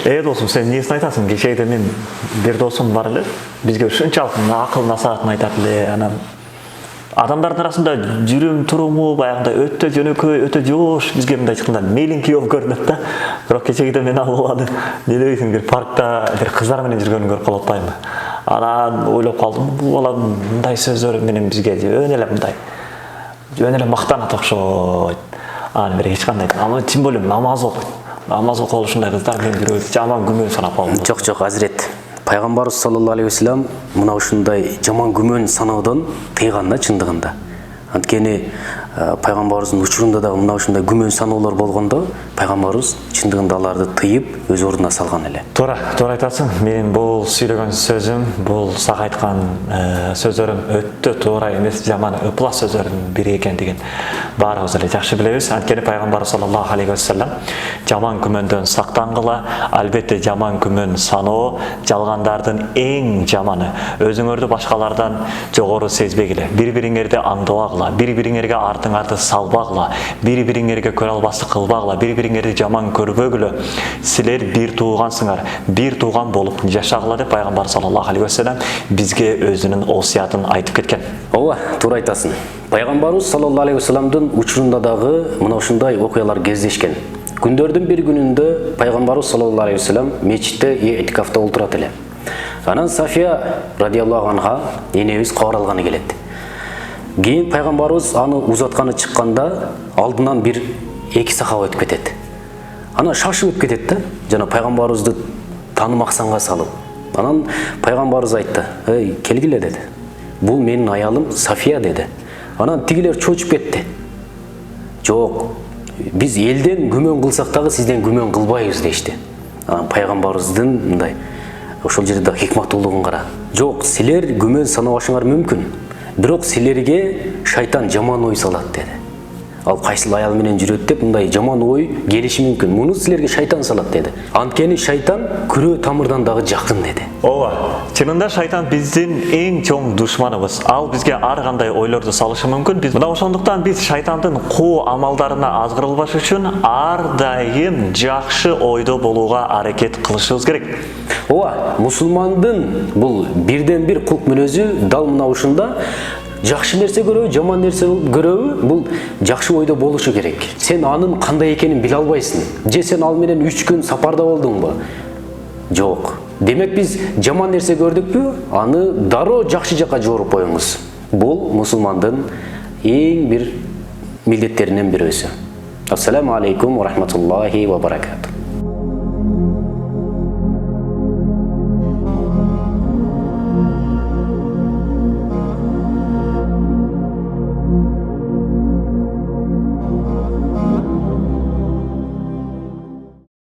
Досым, сен несін айтасың? Кешегіде мен бір досым бар эле, бизге ушунчалык акыл насаатын айтат эле, анан адамдардын арасында жүрүм туруму баягындай өтө жөнөкөй, өтө жоош, бизге мындай айтканда мейлинки болуп көрүнөт да. Бирок кечегиде мен ал баланы не дебейсиң, бир паркта бир кыздар менен жүргөнүн көрүп калып атпаймынбы? Анан ойлоп калдым, бул баланын мындай сөздөрү менен бизге жөн эле мындай мактанат окшойт. Анан бир эч кандай, ама тем более намаз окуйт. Намаз окуп ушундай кыздар менен жүрөт, жаман күмөн санап калдым. Жок, Азирет. Пайгамбарыбыз саллаллаху алейхи вассалам мына ушундай жаман күмөн санаудан тыйган да чындыгында. Анткени пайгамбарыбыздын учурунда да мына ушундай күмөн саноолор болгондо пайгамбарыбыз чындыгында аларды тыйып өз ордуна салган эле. Туура айтасың. Менин бул сүйлөгөн сөзүм, бул сага айткан сөздөрүм өтө туура эмес, жаман ыплас сөздөрдүн бири экендигин баарыбыз эле жакшы билебиз. Анткени пайгамбарыбыз саллаллаху алейхи вассалам жаман күмөндөн сактангыла, албетте жаман күмөн саноо жалгандардын эң жаманы. Өзүңөрдү башкалардан жогору сезбегиле, бири-бириңерди аңдабагыла, бири-бириңерге артыңарды салбагыла, бири-бириңерге көрө албастык кылбагыла, бири-бириңерди жаман көрбөгүлө. Силер бир туугансыңар, бир тууган болуп жашагыла деп пайгамбар саллаллаху алейхи вассалам бизге өзүнүн осуятын айтып кеткен. Ооба, туура айтасың. Пайгамбарыбыз саллаллаху алейхи вассаламдын учурунда дагы мына ушундай окуялар кездешкен. Күндөрдүн бир күнүндө пайгамбарыбыз саллаллаху алейхи вассалам мечитте этикафта олтурат эле. Анан Сафия радиаллаху анха энебиз кабар алганы келет. Кийин пайгамбарыбыз аны узатканы чыкканда алдынан бир эки сахаба өтүп кетет. Ана шашып өтүп кетет да, жана пайгамбарыбызды таанымаксанга салып. Анан пайгамбарыбыз айтты: "Эй, келгиле" деди. "Бул менин аялым Сафия" деди. Анан тигилер чочуп кетти. "Жок, биз элден күмөн кылсак дагы сизден күмөн кылбайбыз" дешти. Анан пайгамбарыбыздын мындай ошол жерде хикматтуулугун кара. "Жок, силер күмөн санабашыңар мүмкүн. Бирок силерге шайтан жаман ой салат" деди. Ал кайсыл аял менен жүрөт деп мындай жаман ой келиши мүмкүн. Муну силерге шайтан салат деди. Анткени шайтан күрөө тамырдан дагы жакын деди. Ооба, чынында шайтан биздин эң чоң душманыбыз. Ал бизге ар кандай ойлорду салышы мүмкүн. Биз мына ошондуктан биз шайтандын коо амалдарына азгырылбаш үчүн ар дайым жакшы ойдо болууга аракет кылышыбыз керек. Ооба, мусулмандын бул бирден бир кулк мүнөзү дал мына ушунда. Жакшы нерсе көрөбү, жаман нерсе көрөбү, бул жакшы ойдо болушу керек. Сен анын кандай экенин биле албайсың. Же сен ал менен 3 күн сапарда болдуңбу? Жок. Демек биз жаман нерсе көрдүкпү, аны дароо жакшы жакка жоруп коюңуз. Бул мусулмандын эң бир милдеттеринен бирөөсү. Ассаламу алейкум ва рахматуллахи ва баракатух.